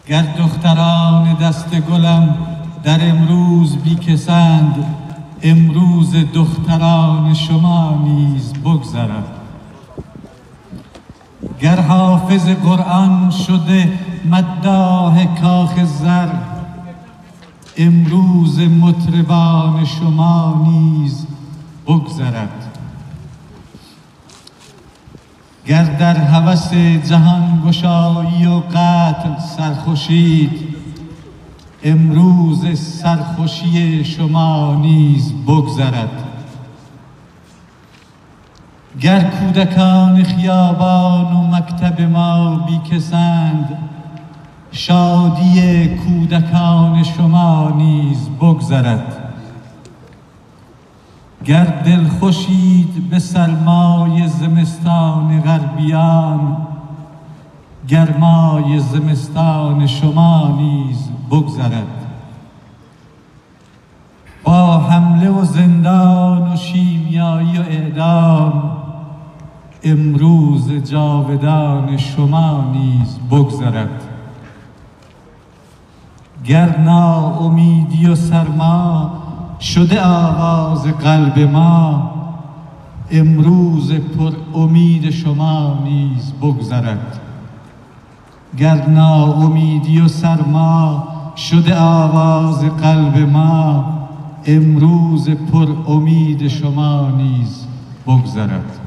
گر دختران دست گلم در امروز بیکسند، امروز دختران شما نیز بگذرد. گر حافظ قرآن شده مداح کاخ زر، امروز مطربان شما نیز بگذرد. گر در هوس جهان گشایی و قتل سرخوشید، امروز سرخوشی شما نیز بگذرد. گر کودکان خیابان و مکتب ما بیکسند، شادی کودکان شما نیز بگذرد. گر دل خوشید به سرمای زمستان غربیان، گرمای زمستان شما نیز بگذرد. با حمله و زندان و شیمیایی و اعدام، امروز جاودان شما نیز بگذرد. گر ناامیدی و سرما شده آواز قلب ما، امروز پر امید شما نیز بگذرد. گر ناامیدی و سرما شده آواز قلب ما، امروز پر امید شما نیز بگذرد.